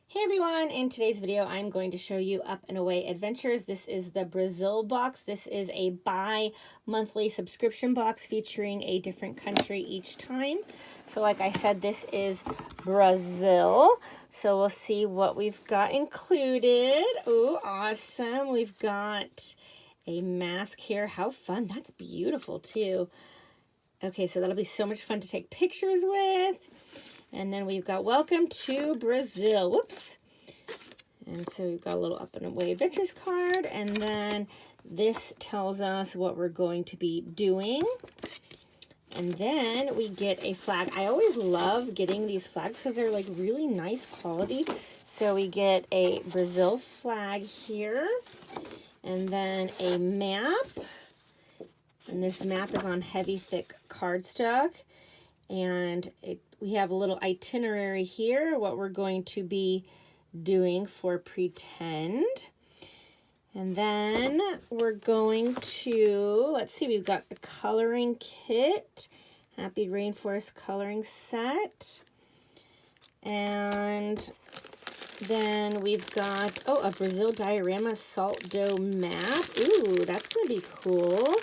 Hey everyone, in today's video I'm going to show you Up and Away Adventures. This is the Brazil box. This is a bi-monthly subscription box featuring a different country each time. So like I said, this is Brazil. So we'll see what we've got included. Ooh, awesome. We've got a mask here. How fun. That's beautiful too. Okay, so that'll be so much fun to take pictures with. And then we've got Welcome to Brazil. Whoops. And so we've got a little Up and Away Adventures card. And then this tells us what we're going to be doing. And then we get a flag. I always love getting these flags because they're like really nice quality. So we get a Brazil flag here. And then a map. And this map is on heavy, thick cardstock. And we have a little itinerary here, what we're going to be doing for pretend. And then we're going to, let's see, we've got a coloring kit, Happy Rainforest coloring set. And then we've got, oh, a Brazil diorama salt dough map. Ooh, that's going to be cool.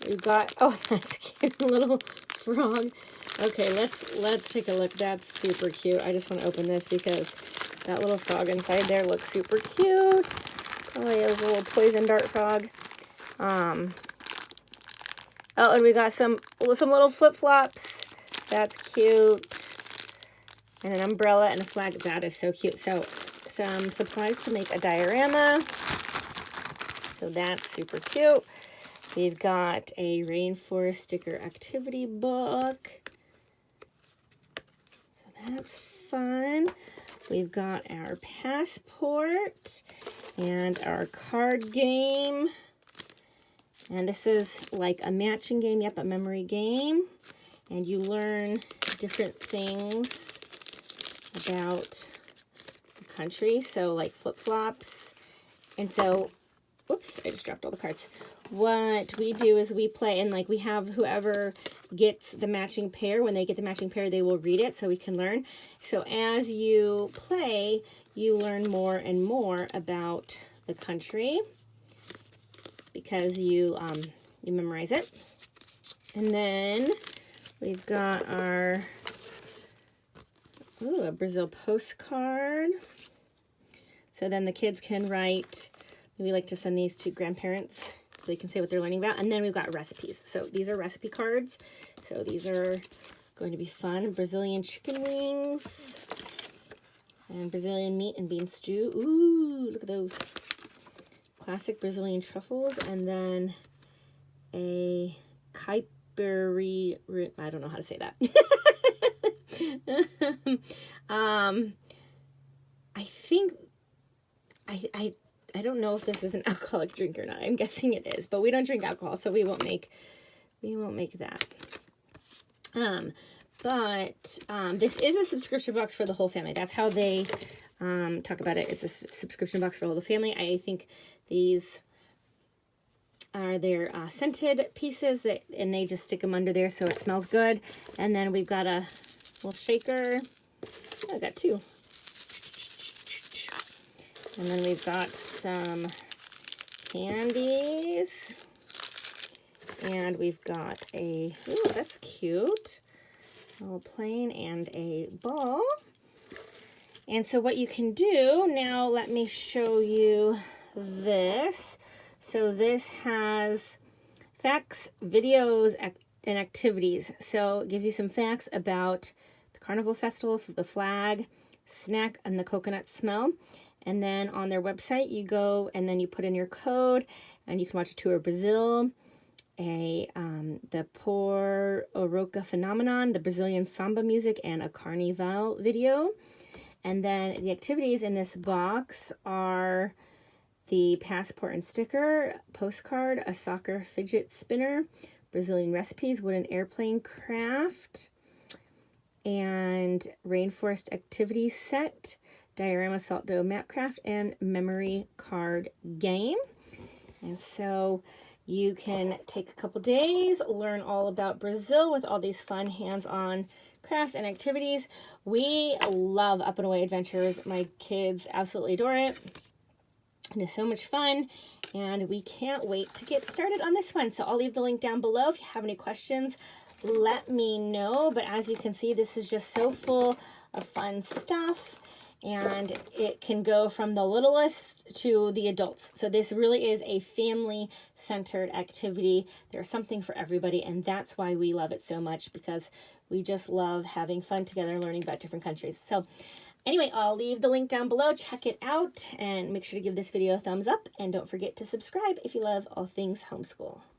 We've got, oh, that's cute, a little frog. Okay, let's take a look. That's super cute. I just want to open this because that little frog inside there looks super cute. Probably is a little poison dart frog. Oh, and we got some little flip-flops. That's cute. And an umbrella and a flag. That is so cute. So some supplies to make a diorama. So that's super cute. We've got a rainforest sticker activity book. So that's fun. We've got our passport and our card game. And this is like a matching game, yep, a memory game. And you learn different things about the country. So like flip-flops. And so, oops, I just dropped all the cards. What we do is we play, and like we have whoever gets the matching pair, when they get the matching pair, they will read it so we can learn. So as you play, you learn more and more about the country because you memorize it. And then we've got our, ooh, a Brazil postcard. So then the kids can write, we like to send these to grandparents so they can say what they're learning about. And then we've got recipes. So these are recipe cards. So these are going to be fun. Brazilian chicken wings. And Brazilian meat and bean stew. Ooh, look at those. Classic Brazilian truffles. And then a caipiri, I don't know how to say that. I think, I don't know if this is an alcoholic drink or not. I'm guessing it is, but we don't drink alcohol, so we won't make that. This is a subscription box for the whole family. That's how they talk about it. It's a subscription box for the whole family. I think these are their scented pieces and they just stick them under there so it smells good. And then we've got a little shaker. Oh, I got two. And then we've got some candies. And we've got a, ooh, that's cute, a little plane and a ball. And so what you can do, now let me show you this. So this has facts, videos, and activities. So it gives you some facts about the Carnival Festival, the flag, snack, and the coconut smell. And then on their website, you go and then you put in your code and you can watch a tour of Brazil, the Por Oroca phenomenon, the Brazilian samba music, and a carnival video. And then the activities in this box are the passport and sticker, postcard, a soccer fidget spinner, Brazilian recipes, wooden airplane craft, and rainforest activity set, diorama salt dough map craft, and memory card game. And so you can take a couple days, learn all about Brazil with all these fun hands-on crafts and activities. We love Up and Away Adventures. My kids absolutely adore it. And it's so much fun, and we can't wait to get started on this one. So I'll leave the link down below. If you have any questions, let me know. But as you can see, this is just so full of fun stuff, and it can go from the littlest to the adults. So this really is a family-centered activity. There's something for everybody, and that's why we love it so much, because we just love having fun together, learning about different countries. So anyway, I'll leave the link down below. Check it out and make sure to give this video a thumbs up. And don't forget to subscribe if you love all things homeschool.